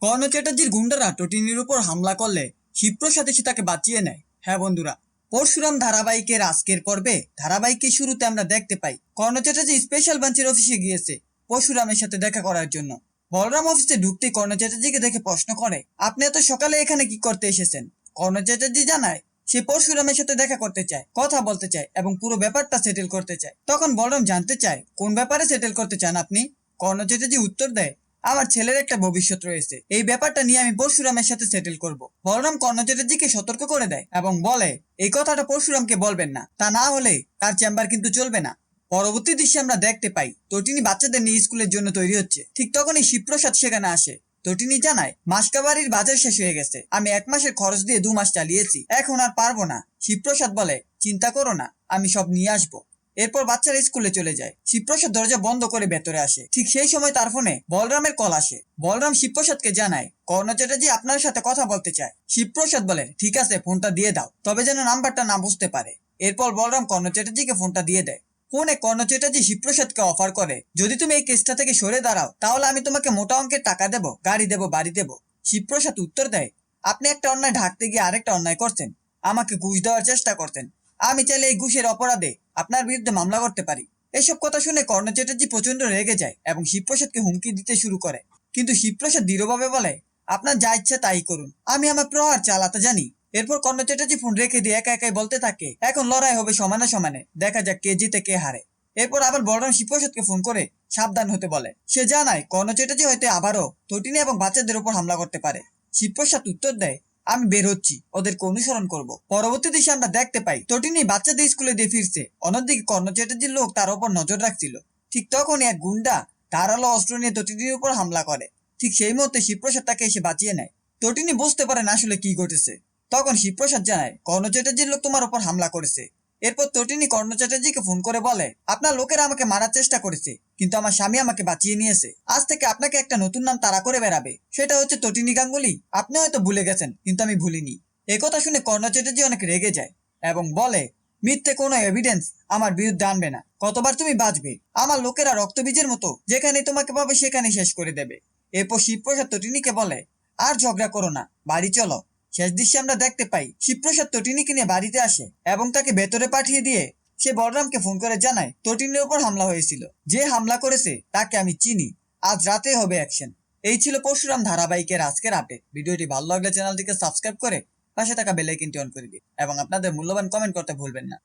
কর্ণ চ্যাটার্জির গুন্ডারা টটিনির উপর হামলা করলে শিবপ্রসাদ এসে তাকে বাঁচিয়ে নেয়। হ্যাঁ বন্ধুরা, পরশুরাম ধারাবাহিকের আজকের পর্বে ধারাবাহিকের শুরুতে আমরা দেখতে পাই কর্ণ চ্যাটার্জি স্পেশাল ব্রাঞ্চের অফিসে গিয়েছে পরশুরামের সাথে দেখা করার জন্য। বলরাম অফিসে ঢুকতেই কর্ণ চ্যাটার্জিকে দেখে প্রশ্ন করে, আপনি এত সকালে এখানে কি করতে এসেছেন? কর্ণ চ্যাটার্জি জানায় সে পরশুরামের সাথে দেখা করতে চায়, কথা বলতে চায় এবং পুরো ব্যাপারটা সেটেল করতে চায়। তখন বলরাম জানতে চায়, কোন ব্যাপারে সেটেল করতে চান আপনি? কর্ণ চ্যাটার্জি উত্তর দেয়, আমার ছেলের একটা ভবিষ্যৎ রয়েছে, এই ব্যাপারটা নিয়ে আমি পরশুরামের সাথে সেটেল করব। বলরাম কর্ণ চ্যাটার্জিকে সতর্ক করে দেয় এবং বলে, এই কথাটা পরশুরামকে বলবেন না, তা না হলে তার চেম্বার কিন্তু চলবে না। পরবর্তী দৃশ্যে আমরা দেখতে পাই তটিনী বাচ্চাদের নিয়ে স্কুলের জন্য তৈরি হচ্ছে। ঠিক তখনই শিবপ্রসাদ সেখানে আসে। তটিনী জানায়, মাসকাবাড়ির বাজার শেষ হয়ে গেছে, আমি 1 মাসের খরচ দিয়ে 2 মাস চালিয়েছি, এখন আর পারবো না। শিবপ্রসাদ বলে, চিন্তা করো না, আমি সব নিয়ে আসবো। এরপর বাচ্চারা স্কুলে চলে যায়। শিবপ্রসাদ দরজা বন্ধ করে ভেতরে আসে। ঠিক সেই সময় তার ফোনে বলরামের কল আসে। বলরাম শিবপ্রসাদকে জানায়, কর্ণ চ্যাটার্জি আপনার সাথে কথা বলতে চায়। শিবপ্রসাদ বলে, ঠিক আছে, ফোনটা দিয়ে দাও, তবে যেন নাম্বারটা না বুঝতে পারে। এরপর বলরাম কর্ণ চ্যাটার্জিকে ফোনটা দিয়ে দেয়। ফোনে কর্ণ চ্যাটার্জি শিবপ্রসাদকে অফার করে, যদি তুমি এই কেসটা থেকে সরে দাঁড়াও তাহলে আমি তোমাকে মোটা অঙ্কের টাকা দেবো, গাড়ি দেবো, বাড়ি দেবো। শিবপ্রসাদ উত্তর দেয়, আপনি একটা অন্যায় ঢাকতে গিয়ে আরেকটা অন্যায় করছেন, আমাকে ঘুষ দেওয়ার চেষ্টা করতেন। আমি চাইলে এই ঘুষের অপরাধে আপনার বিরুদ্ধে মামলা করতে পারি। এসব কথা শুনে কর্ণ চ্যাটার্জি প্রচন্ড রেগে যায় এবং শিবপ্রসাদকে হুমকি দিতে শুরু করে। কিন্তু শিবপ্রসাদ দৃঢ়ভাবে বলে, আপনার যা ইচ্ছা তাই করুন, আমি আমার প্রহার চালাতে জানি। এরপর কর্ণ চ্যাটার্জি ফোন রেখে দিয়ে একা একাই বলতে থাকে, এখন লড়াই হবে সমানে সমানে, দেখা যাক কে জিতে কে হারে। এরপর আবার বলরাম শিবপ্রসাদকে ফোন করে সাবধান হতে বলে। সে জানায় কর্ণ চ্যাটার্জি হয়তো আবারও তটিনী এবং বাচ্চাদের উপর হামলা করতে পারে। শিবপ্রসাদ উত্তর দেয়, আমি বের হচ্ছি, ওদেরকে অনুসরণ করব। পরবর্তী দৃশ্যে আমরা দেখতে পাই তটিনী বাচ্চাদের স্কুলে দিয়ে ফিরছে। অন্যদিকে কর্ণ চ্যাটার্জির লোক তার উপর নজর রাখছিল। ঠিক তখনই এক গুন্ডা ধারালো অস্ত্র নিয়ে তটিনীর উপর হামলা করে। ঠিক সেই মুহূর্তে শিবপ্রসাদ তাকে এসে বাঁচিয়ে নেয়। তটিনী বুঝতে পারেন আসলে কি ঘটেছে। তখন শিবপ্রসাদ জানায়, কর্ণ চ্যাটার্জির লোক তোমার উপর হামলা করেছে। এরপর তটিনী কর্ণ চ্যাটার্জিকে ফোন করে বলে, আপনার লোকেরা আমাকে মারার চেষ্টা করেছে, কিন্তু আমার স্বামী আমাকে বাঁচিয়ে নিয়েছে। আজ থেকে আপনাকে একটা নতুন নাম তাড়া করে বেড়াবে, সেটা হচ্ছে তটিনী গাঙ্গুলি। আপনি হয়তো ভুলে গেছেন, কিন্তু আমি ভুলিনি। একথা শুনে কর্ণ চ্যাটার্জি অনেক রেগে যায় এবং বলে, মিথ্যে কোনো এভিডেন্স আমার বিরুদ্ধে আনবে না, কতবার তুমি বাঁচবে? আমার লোকেরা রক্তবীজের মতো, যেখানে তোমাকে পাবে সেখানে শেষ করে দেবে। এরপর শিবপ্রসাদ তটিনীকে বলে, আর ঝগড়া করো না, বাড়ি চলো। শেষ দৃশ্যে আমরা দেখতে পাই শিবপ্রসাদ তটিনীকে নিয়ে বাড়িতে আসে এবং তাকে ভেতরে পাঠিয়ে দিয়ে সে বলরামকে ফোন করে জানায় তটিনীর উপর হামলা হয়েছিল, যে হামলা করেছে তাকে আমি চিনি, আজ রাতে হবে অ্যাকশন। এই ছিল পরশুরাম ধারাবাহিকের আজকের আপডেট। ভিডিওটি ভালো লাগলে চ্যানেলটিকে সাবস্ক্রাইব করে পাশে থাকা বেল আইকনটি অন করে দিন এবং আপনাদের মূল্যবান কমেন্ট করতে ভুলবেন না।